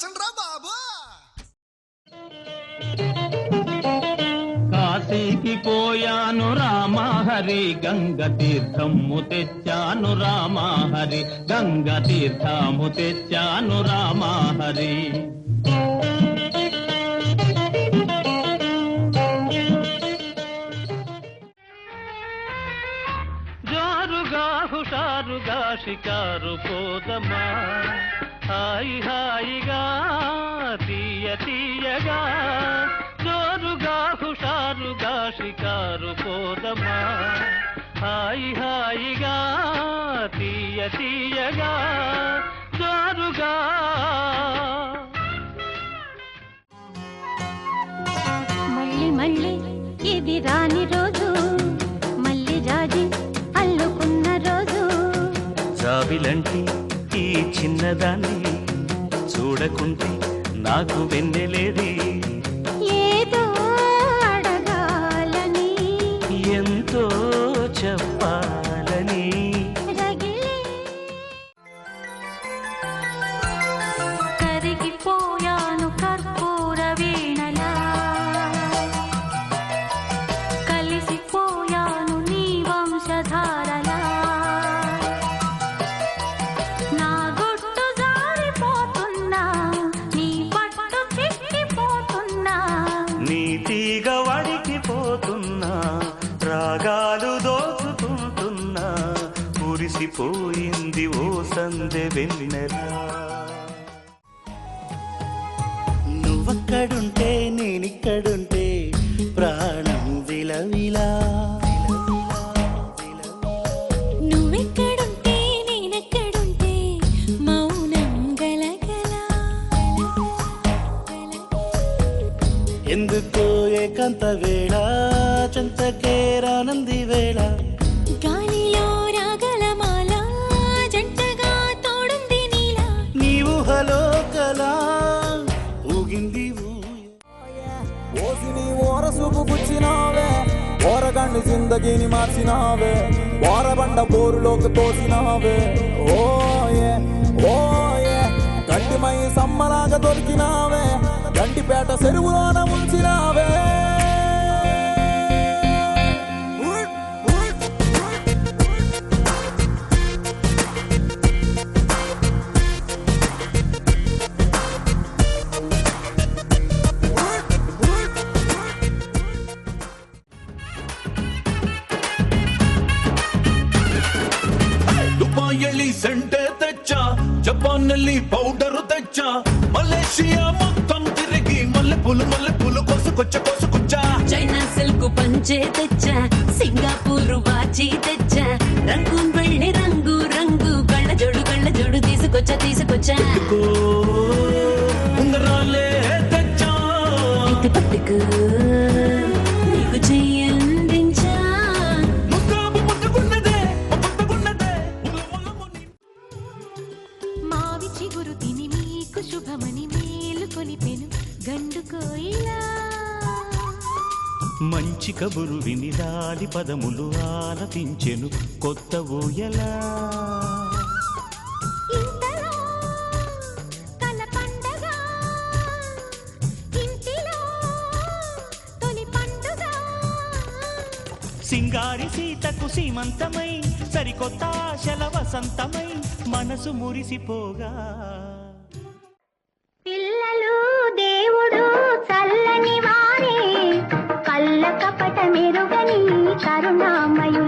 మార్చండి రా బాబు. కాశీకి పోయాను రామహరి, గంగ తీర్థము తెచ్చాను రామహరి, గంగ తీర్థము తెచ్చాను రామహరి. జోరుగా హుషారుగా షికారు పోదమా, హాయి హాయిగా తీయ తీయగా. జోరుగా హుషారుగా షికారు పోదమా, హాయి హాయిగా తీయ తీయగా. జోరుగా మళ్ళీ మళ్ళీ ఇది రాని రోజు, మళ్ళీ జాజి అల్లుకున్న రోజు. జాబిలంటి ఈ చిన్నదాన్ని చూడకుంటే నాకు వెన్నెలేది. ఏదో అడగాలని ఎంతో చెప్పాలని రగిలే కరిగిపోయాను కర్పూర వీణలా, కలిసిపోయాను నీ వంశధారలా. నా గుట్టు జారిపోతున్నా, నీ పట్టు చిక్కిపోతున్నా. నీ తీగ వడికిపోతున్నా, రాగాలు దోచుకుంటున్నా. కురిసిపోయింది ఓ సందె వెన్నెలా. నువ్వక్కడుంటే నేనిక్కడుంటే ప్రాణం విలవిలా. నువ్వెక్కడుంటే నేనెక్కడుంటే మౌనం గలగల. ఎందుకో ఏకాంత వేళ చెంతకే రానంది వేళ. గాలిలో రాగల మాల జంటగా తోడుంది నీలా. నీ ఊహలో కలా ఊగింది ఓసిని ఓరసూపు గుచ్చినావే, ఓరగండి జిందగీని మార్చినావే, ఓరబండ బోరులోకి తోసినావే. ఓయే ఓయే గంటిమై సమ్మలాగా దొరికినావే, గంటిపేట చెరువులోన ముంచినావే. ದುಬಾಯಲ್ಲಿ ಸೆಂಟೆ ತೆಚ್ಚ, ಜಪಾನ್ನಲ್ಲಿ ಪೌಡರ್ ತೆಚ್ಚ, ಮಲೇಷಿಯಾ మొత్తం తిరిగి మల్లె పూలు కోసుకొచ్చా. చైనా సిల్క్ పంచే తెచ్చా, సింగపూర్ వాచి తెచ్చా, రంగూన్ వెళ్ళి రంగు రంగు కళ్ళ జోడు తీసుకొచ్చా. ఉంగరాలే తెచ్చా, ఇది పట్టుకు నీకు చెయ్యందించా. మావి చిగురు తిని మీకు శుభమని మేలు కొలిపెను గండు కోయిలా. మంచి కబురు విని రాలి పదములు ఆలపించెను కొత్త ఊయలా. ఇంతలో కల పండగ, ఇంటిలో తొలి పండుగ. సింగారి సీతకు సీమంతమై సరికొత్త ఆశల వసంతమై మనసు మురిసిపోగా. పిల్లలు దేవుడు చల్లని వారే, కళ్ళ కపట మెరుగని కరుణామయు